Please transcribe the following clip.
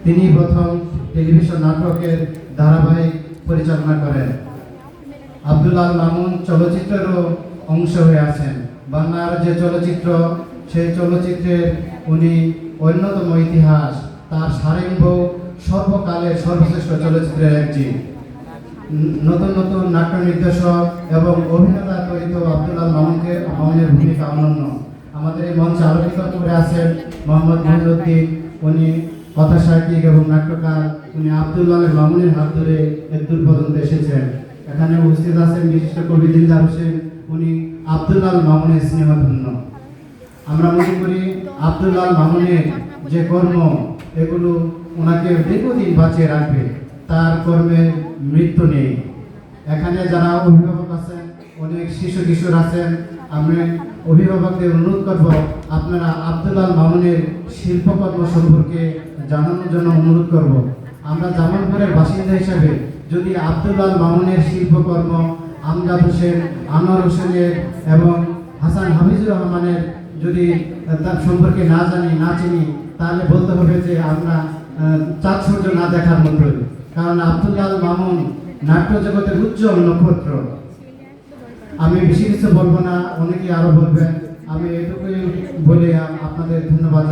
তিনি প্রথম টেলিভিশন নাটকের ধারাবাহিক পরিচালনা করেন। আব্দুল আল মামুন চলচ্চিত্রেরও অংশ হয়ে আছেন। বাংলার যে চলচ্চিত্র, সেই চলচ্চিত্রের উনি অন্যতম ইতিহাস। তার সারেঙ্গ সর্বকালের সর্বশ্রেষ্ঠ চলচ্চিত্রের একটি। নতুন নতুন নাট্য নির্দেশক এবং অভিনেতা তৈরি আব্দুল আল মামুনের ভূমিকা অনন্য। আমাদের এই মঞ্চে আলোকিত করে আছেন মোহাম্মদ মহিউদ্দিন। উনি কথা সাহিত্যিক এবং নাট্যকার। উনি আব্দুল আল মামুনের হাত ধরে এতদূর পর্যন্ত এসেছেন। এখানে উপস্থিত আছেন বিশিষ্ট কবি দিলদার হোসেন। উনি আব্দুল আল মামুনের স্নেহধন্য। আমরা মনে করি আব্দুল আল মামুনের যে কর্ম, এগুলো ওনাকে দীর্ঘদিন বাঁচিয়ে রাখবে। তার কর্মের মৃত্যু নেই। এখানে যারা অভিভাবক আছেন, অনেক শিশু কিশোর আছেন, আমি অভিভাবকদের অনুরোধ করব আপনারা আব্দুল আল মামুনের শিল্পকর্ম সম্পর্কে জানানোর জন্য অনুরোধ করব। আমরা জামালপুরের বাসিন্দা হিসাবে যদি আব্দুল আল মামুনের শিল্পকর্ম, আমজাদ হোসেন, আনোয়ার হোসেনের এবং হাসান হাফিজুর রহমানের যদি তার সম্পর্কে না জানি, না চিনি, তাহলে বলতে হবে যে আমরা চাঁদ সূর্য না দেখার মতোই। কারণ আব্দুল আল মামুন নাট্য জগতের উজ্জ্বল নক্ষত্র। আমি বেশি কিছু বলবো না, অনেকেই আরো বলবেন। আমি এটুকুই বলে আপনাদের ধন্যবাদ।